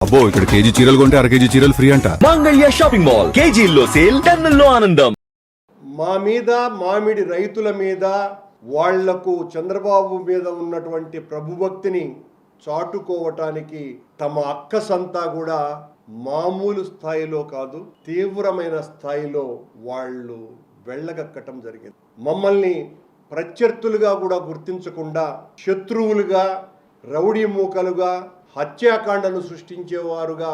అబ్బో ఇక్కడ కేజీ చీరలు కొంటే అర కేజీ చీరలు ఫ్రీ అంట. మంగళ్య షాపింగ్ మాల్ కేజీల్లో సేల్, టన్నుల్లో ఆనందం. మా మీద, మామిడి రైతుల మీద, వాళ్లకు చంద్రబాబు మీద ఉన్నటువంటి ప్రభుభక్తిని చాటుకోవటానికి తమ అక్కసంతా కూడా మామూలు స్థాయిలో కాదు, తీవ్రమైన స్థాయిలో వాళ్ళు వెళ్ళగక్కటం జరిగింది. మమ్మల్ని ప్రత్యర్థులుగా కూడా గుర్తించకుండా శత్రువులుగా, రౌడీ మూకలుగా, హత్యాకాండను సృష్టించేవారుగా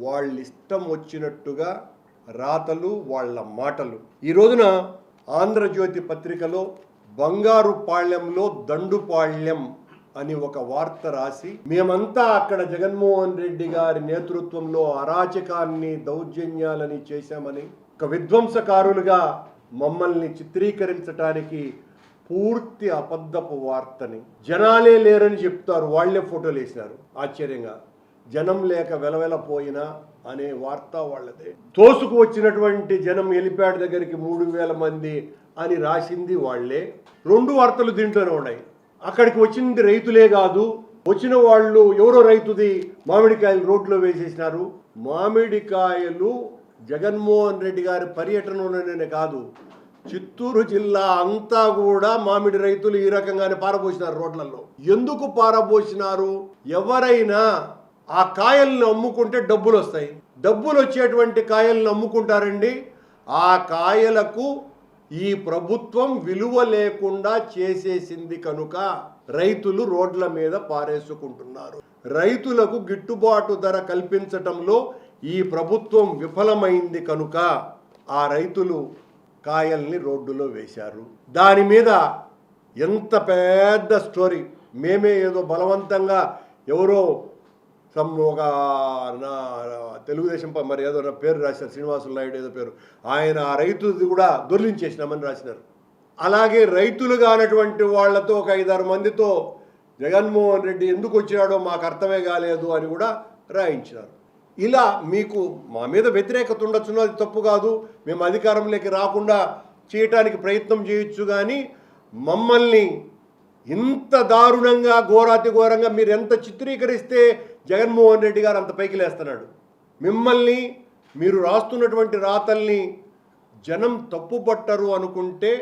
వాళ్ళిష్టం వచ్చినట్టుగా రాతలు, వాళ్ళ మాటలు. ఈ రోజున ఆంధ్రజ్యోతి పత్రికలో బంగారు పాళ్యంలో దండుపాళ్యం అని ఒక వార్త రాసి, మేమంతా అక్కడ జగన్మోహన్ రెడ్డి గారి నేతృత్వంలో అరాచకాన్ని, దౌర్జన్యాలని చేశామని ఒక విధ్వంసకారులుగా మమ్మల్ని చిత్రీకరించడానికి పూర్తి అబద్ధపు వార్తని, జనాలే లేరని చెప్తారు, వాళ్లే ఫోటోలు వేసినారు. ఆశ్చర్యంగా జనం లేక వెలవెలపోయినా అనే వార్త వాళ్ళదే. తోసుకు వచ్చినటువంటి జనం ఎలిప్యాడ్ దగ్గరికి 3,000 మంది అని రాసింది వాళ్లే. 2 వార్తలు దీంట్లోనే ఉన్నాయి. అక్కడికి వచ్చింది రైతులే కాదు, వచ్చిన వాళ్ళు ఎవరో రైతుది మామిడికాయలు రోడ్లో వేసేసినారు. మామిడికాయలు జగన్మోహన్ రెడ్డి గారి పర్యటనలోనే కాదు, చిత్తూరు జిల్లా అంతా కూడా మామిడి రైతులు ఈ రకంగానే పారబోసినారు రోడ్లలో. ఎందుకు పారబోసినారు? ఎవరైనా ఆ కాయలను అమ్ముకుంటే డబ్బులు వస్తాయి, డబ్బులు వచ్చేటువంటి కాయలను అమ్ముకుంటారండి. ఆ కాయలకు ఈ ప్రభుత్వం విలువ లేకుండా చేసేసింది కనుక రైతులు రోడ్ల మీద పారేసుకుంటున్నారు. రైతులకు గిట్టుబాటు ధర కల్పించటంలో ఈ ప్రభుత్వం విఫలమైంది కనుక ఆ రైతులు కాయల్ని రోడ్డులో వేశారు. దాని మీద ఎంత పెద్ద స్టోరీ. మేమే ఏదో బలవంతంగా ఎవరో ఒక తెలుగుదేశం మరి ఏదో నా పేరు రాశారు, శ్రీనివాసులు నాయుడు ఏదో పేరు, ఆయన ఆ రైతుది కూడా దొర్లించేసినామని రాసినారు. అలాగే రైతులు కానటువంటి వాళ్లతో ఒక 5-6 మందితో జగన్మోహన్ రెడ్డి ఎందుకు వచ్చినాడో మాకు అర్థమే కాలేదు అని కూడా రాయించినారు. ఇలా మీకు మా మీద వ్యతిరేకత ఉండొచ్చునో, అది తప్పు కాదు, మేము అధికారంలోకి రాకుండా చేయటానికి ప్రయత్నం చేయొచ్చు, కానీ మమ్మల్ని ఇంత దారుణంగా, ఘోరాతి ఘోరంగా మీరు ఎంత చిత్రీకరిస్తే జగన్మోహన్ రెడ్డి గారు అంత పైకి లేస్తున్నాడు. మిమ్మల్ని, మీరు రాస్తున్నటువంటి రాతల్ని జనం తప్పుపట్టరు అనుకుంటే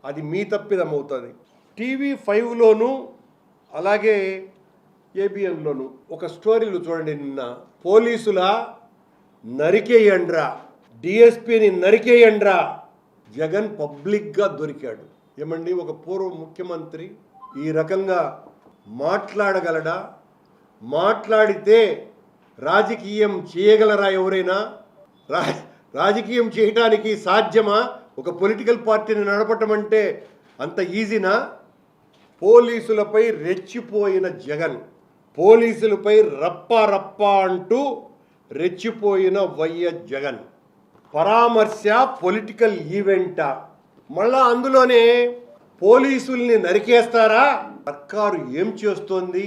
అది మీ తప్పిదం అవుతుంది. TV5లోను అలాగే ABNలోను ఒక స్టోరీలు చూడండి. నిన్న పోలీసుల నరికేయండ్రా, DSPని నరికేయండ్రా, జగన్ పబ్లిక్గా దొరికాడు. ఏమండి, ఒక పూర్వ ముఖ్యమంత్రి ఈ రకంగా మాట్లాడగలడా? మాట్లాడితే రాజకీయం చేయగలరా ఎవరైనా? రాజకీయం చేయటానికి సాధ్యమా? ఒక పొలిటికల్ పార్టీని నడపటం అంటే అంత ఈజీనా? పోలీసులపై రెచ్చిపోయిన జగన్, పోలీసులపై రప్ప అంటూ రెచ్చిపోయిన వైఎస్ జగన్ పరామర్శ పొలిటికల్ ఈవెంటా? మళ్ళా అందులోనే పోలీసుల్ని నరికేస్తారా? సర్కారు ఏం చేస్తోంది?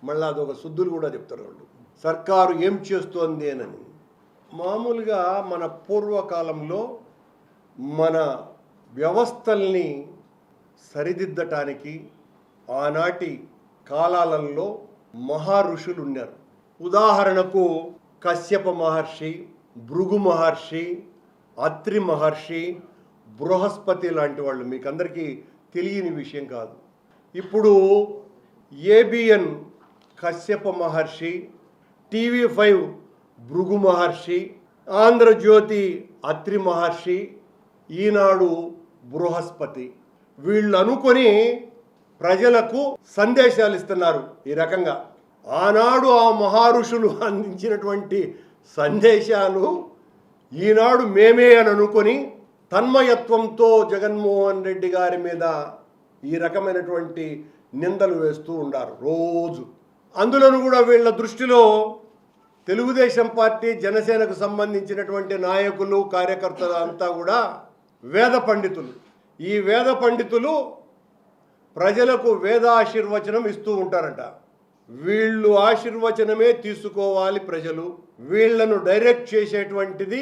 మళ్ళీ అదొక శుద్ధులు కూడా చెప్తారు వాళ్ళు, సర్కారు ఏం చేస్తోంది అని. మామూలుగా మన పూర్వకాలంలో మన వ్యవస్థల్ని సరిదిద్దటానికి ఆనాటి కాలాలలో మహారుషులు ఉన్నారు. ఉదాహరణకు కశ్యప మహర్షి, భృగు మహర్షి, అత్రి మహర్షి, బృహస్పతి లాంటి వాళ్ళు. మీకు అందరికీ తెలియని విషయం కాదు. ఇప్పుడు ABN కశ్యప మహర్షి, TV5 భృగు మహర్షి, ఆంధ్రజ్యోతి అత్రి మహర్షి, ఈనాడు బృహస్పతి, వీళ్ళు అనుకొని ప్రజలకు సందేశాలు ఇస్తున్నారు. ఈ రకంగా ఆనాడు ఆ మహారుషులు అందించినటువంటి సందేశాలు ఈనాడు మేమే అని అనుకొని తన్మయత్వంతో జగన్మోహన్ రెడ్డి గారి మీద ఈ రకమైనటువంటి నిందలు వేస్తూ ఉండారు రోజు. అందులోనూ కూడా వీళ్ళ దృష్టిలో తెలుగుదేశం పార్టీ, జనసేనకు సంబంధించినటువంటి నాయకులు, కార్యకర్తలు అంతా కూడా వేద పండితులు. ఈ వేద పండితులు ప్రజలకు వేదాశీర్వచనం ఇస్తూ ఉంటారట. వీళ్ళు ఆశీర్వచనమే తీసుకోవాలి ప్రజలు. వీళ్లను డైరెక్ట్ చేసేటువంటిది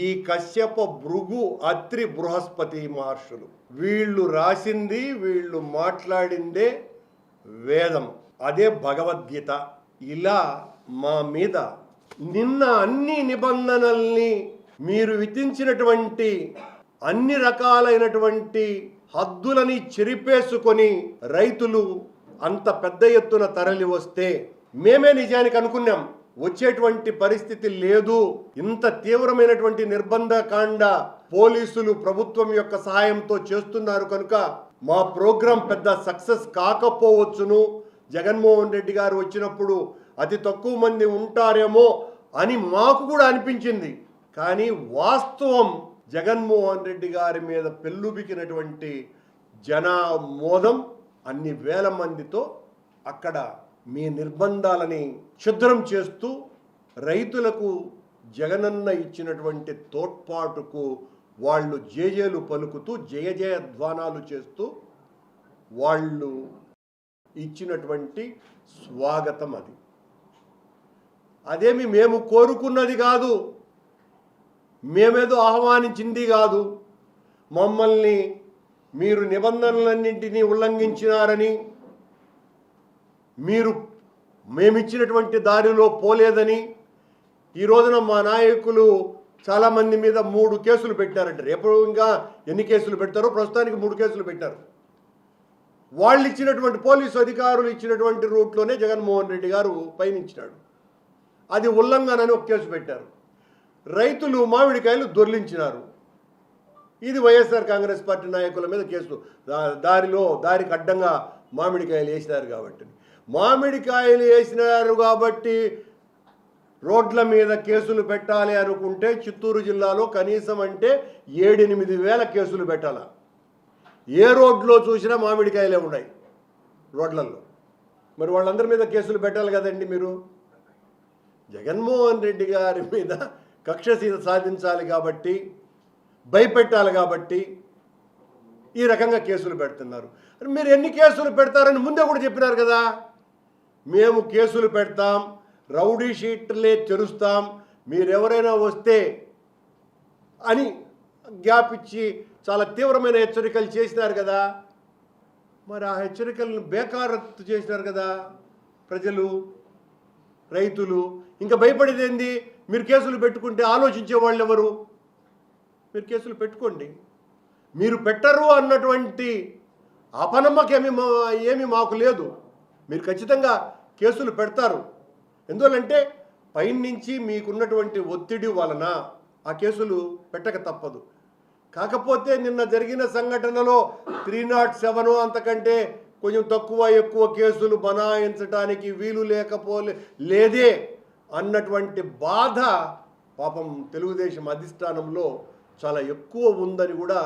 ఈ కశ్యప, భృగు, అత్రి, బృహస్పతి మహర్షులు. వీళ్ళు రాసింది, వీళ్ళు మాట్లాడిందే వేదం, అదే భగవద్గీత. ఇలా మా మీద నిన్న అన్ని నిబంధనల్ని మీరు విధించినటువంటి అన్ని రకాలైనటువంటి హద్దులని చెరిపేసుకొని రైతులు అంత పెద్ద ఎత్తున తరలి వస్తే మేమే నిజానికి అనుకున్నాం వచ్చేటువంటి పరిస్థితి లేదు. ఇంత తీవ్రమైనటువంటి నిర్బంధకాండ పోలీసులు ప్రభుత్వం యొక్క సహాయంతో చేస్తున్నారు కనుక మా ప్రోగ్రాం పెద్ద సక్సెస్ కాకపోవచ్చును, జగన్మోహన్ రెడ్డి గారు వచ్చినప్పుడు అతి తక్కువ మంది ఉంటారేమో అని మాకు కూడా అనిపించింది. కానీ వాస్తవం జగన్మోహన్ రెడ్డి గారి మీద పెళ్ళుబికినటువంటి జనామోదం అన్ని వేల మందితో అక్కడ మీ నిర్బంధాలని ఛిద్రం చేస్తూ రైతులకు జగనన్న ఇచ్చినటువంటి తోడ్పాటుకు వాళ్ళు జేజేలు పలుకుతూ జయజయధ్వానాలు చేస్తూ వాళ్ళు ఇచ్చినటువంటి స్వాగతం అది. అదేమి మేము కోరుకున్నది కాదు, మేమేదో ఆహ్వానించింది కాదు. మమ్మల్ని మీరు నిబంధనలన్నింటినీ ఉల్లంఘించినారని, మీరు మేమిచ్చినటువంటి దారిలో పోలేదని ఈ రోజున మా నాయకులు చాలామంది మీద 3 కేసులు పెట్టారంట. రేపు ఇంకా ఎన్ని కేసులు పెడతారో, ప్రస్తుతానికి 3 కేసులు పెట్టారు. వాళ్ళు ఇచ్చినటువంటి పోలీసు అధికారులు ఇచ్చినటువంటి రూట్లోనే జగన్మోహన్ రెడ్డి గారు పయనించినాడు. అది ఉల్లంఘనని ఒక కేసు పెట్టారు. రైతులు మామిడికాయలు దొర్లించినారు. ఇది వైఎస్ఆర్ కాంగ్రెస్ పార్టీ నాయకుల మీద కేసు. దారికి అడ్డంగా మామిడికాయలు వేసినారు కాబట్టి, మామిడికాయలు వేసినారు కాబట్టి రోడ్ల మీద కేసులు పెట్టాలి అనుకుంటే చిత్తూరు జిల్లాలో కనీసం అంటే 7-8 వేల కేసులు పెట్టాల. ఏ రోడ్లో చూసినా మామిడికాయలే ఉన్నాయి రోడ్లలో. మరి వాళ్ళందరి మీద కేసులు పెట్టాలి కదండి. మీరు జగన్మోహన్ రెడ్డి గారి మీద కక్ష సాధించాలి కాబట్టి, భయపెట్టాలి కాబట్టి ఈ రకంగా కేసులు పెడుతున్నారు. మీరు ఎన్ని కేసులు పెడతారని ముందే కూడా చెప్పినారు కదా. మేము కేసులు పెడతాం, రౌడీ షీట్లే తెరుస్తాం, మీరెవరైనా వస్తే అని గ్యాప్ ఇచ్చి చాలా తీవ్రమైన హెచ్చరికలు చేసినారు కదా. మరి ఆ హెచ్చరికలను బేఖారత్తు చేసినారు కదా ప్రజలు, రైతులు. ఇంకా భయపడేదేంది? మీరు కేసులు పెట్టుకుంటే ఆలోచించే వాళ్ళు ఎవరు? మీరు కేసులు పెట్టుకోండి. మీరు పెట్టరు అన్నటువంటి అపనమ్మకం ఏమీ మాకు లేదు. మీరు ఖచ్చితంగా కేసులు పెడతారు. ఎందువల్లంటే పైనుంచి మీకున్నటువంటి ఒత్తిడి వలన ఆ కేసులు పెట్టక తప్పదు. కాకపోతే నిన్న జరిగిన సంఘటనలో 307 అంతకంటే కొంచెం తక్కువ ఎక్కువ కేసులు బనాయించడానికి వీలు లేదే అన్నటువంటి బాధ పాపం తెలుగుదేశం అధిష్టానంలో చాలా ఎక్కువ ఉందని కూడా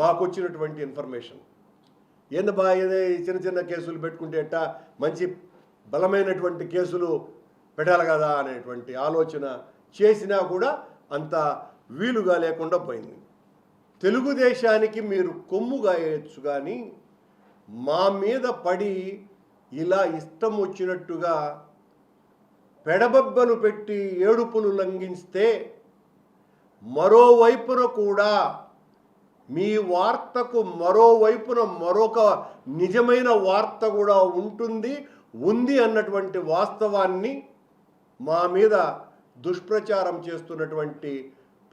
మాకు వచ్చినటువంటి ఇన్ఫర్మేషన్. ఏంది బా ఏదే చిన్న కేసులు పెట్టుకుంటే ఎట్టా, మంచి బలమైనటువంటి కేసులు పెట్టాలి కదా అనేటువంటి ఆలోచన చేసినా కూడా అంత వీలుగా లేకుండా పోయింది. తెలుగుదేశానికి మీరు కొమ్ము గాయచ్చు, కానీ మా మీద పడి ఇలా ఇష్టం వచ్చినట్టుగా పెడబబ్బలు పెట్టి ఏడుపులు లంఘిస్తే మరోవైపున కూడా మీ వార్తకు మరోవైపున మరొక నిజమైన వార్త కూడా ఉంది అన్నటువంటి వాస్తవాన్ని మా మీద దుష్ప్రచారం చేస్తున్నటువంటి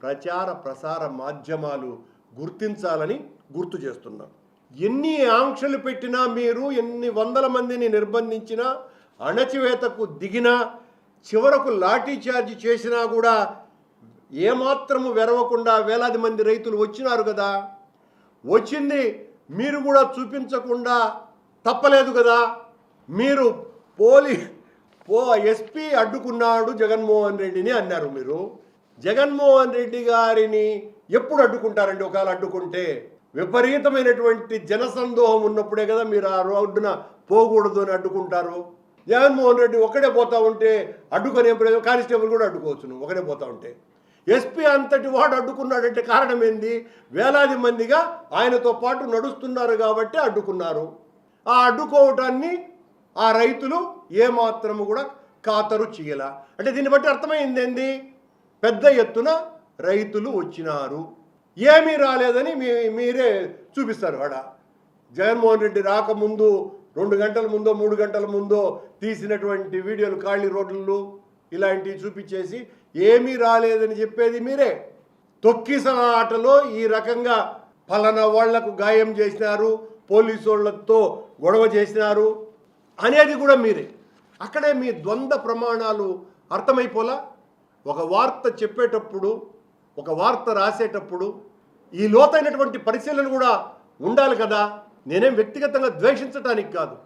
ప్రచార ప్రసార మాధ్యమాలు గుర్తించాలని గుర్తు చేస్తున్నాం. ఎన్ని ఆంక్షలు పెట్టినా, మీరు ఎన్ని వందల మందిని నిర్బంధించినా, అణచివేతకు దిగినా, చివరకు లాఠీ చార్జ్ చేసినా కూడా ఏమాత్రము వెరవకుండా వేలాది మంది రైతులు వచ్చినారు కదా. వచ్చింది మీరు కూడా చూపించకుండా తప్పలేదు కదా. మీరు ఎస్పీ అడ్డుకున్నాడు జగన్మోహన్ రెడ్డిని అన్నారు. మీరు జగన్మోహన్ రెడ్డి గారిని ఎప్పుడు అడ్డుకుంటారండి? ఒకవేళ అడ్డుకుంటే విపరీతమైనటువంటి జనసందోహం ఉన్నప్పుడే కదా మీరు ఆ రోడ్డున పోకూడదు అని అడ్డుకుంటారు. జగన్మోహన్ రెడ్డి ఒక్కడే పోతా ఉంటే అడ్డుకొని కానిస్టేబుల్ కూడా అడ్డుకోవచ్చు. నువ్వు ఒకడే పోతా ఉంటే ఎస్పీ అంతటి వాడు అడ్డుకున్నాడంటే కారణం ఏంది? వేలాది మందిగా ఆయనతో పాటు నడుస్తున్నారు కాబట్టి అడ్డుకున్నారు. ఆ అడ్డుకోవటాన్ని ఆ రైతులు ఏమాత్రము కూడా ఖాతరు చేయాల. అంటే దీన్ని బట్టి అర్థమైంది ఏంది? పెద్ద ఎత్తున రైతులు వచ్చినారు, ఏమీ రాలేదని మీరే చూపిస్తారు. ఆడ జగన్మోహన్ రెడ్డి రాకముందు 2 గంటల ముందో 3 గంటల ముందో తీసినటువంటి వీడియోలు ఖాళీ రోడ్లు ఇలాంటివి చూపించేసి ఏమీ రాలేదని చెప్పేది మీరే. తొక్కిసలాటలో ఈ రకంగా ఫలానా వాళ్లకు గాయం చేసినారు, పోలీసు వాళ్ళతో గొడవ చేసినారు అనేది కూడా మీరే. అక్కడే మీ ద్వంద్వ ప్రమాణాలు అర్థమైపోలా. ఒక వార్త చెప్పేటప్పుడు, ఒక వార్త రాసేటప్పుడు ఈ లోతైనటువంటి పరిశీలన కూడా ఉండాలి కదా. నేనేం వ్యక్తిగతంగా ద్వేషించటానికి కాదు,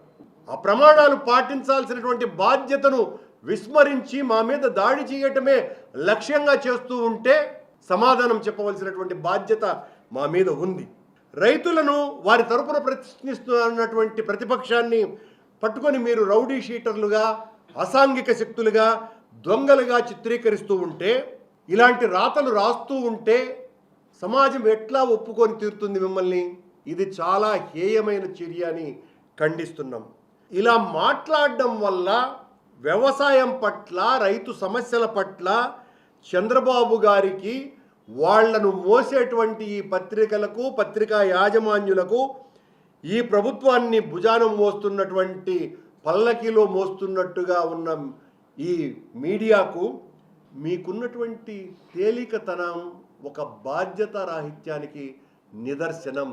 ఆ ప్రమాణాలు పాటించాల్సినటువంటి బాధ్యతను విస్మరించి మా మీద దాడి చేయటమే లక్ష్యంగా చేస్తూ ఉంటే సమాధానం చెప్పవలసినటువంటి బాధ్యత మా మీద ఉంది. రైతులను వారి తరపున ప్రశ్నిస్తున్నటువంటి ప్రతిపక్షాన్ని పట్టుకొని మీరు రౌడీ షీటర్లుగా, అసాంఘిక శక్తులుగా, దొంగలుగా చిత్రీకరిస్తూ ఉంటే, ఇలాంటి రాతలు రాస్తూ ఉంటే సమాజం ఎట్లా ఒప్పుకొని తీరుతుంది మిమ్మల్ని? ఇది చాలా హేయమైన చర్య అని ఖండిస్తున్నాం. ఇలా మాట్లాడడం వల్ల వ్యవసాయం పట్ల, రైతు సమస్యల పట్ల చంద్రబాబు గారికి, వాళ్లను మోసేటువంటి ఈ పత్రికలకు, పత్రికా యాజమాన్యులకు, ఈ ప్రభుత్వాన్ని భుజానం మోస్తున్నటువంటి పల్లకిలో మోస్తున్నట్టుగా ఉన్న ఈ మీడియాకు మీకున్నటువంటి తేలికతనం ఒక బాధ్యతారాహిత్యానికి నిదర్శనం.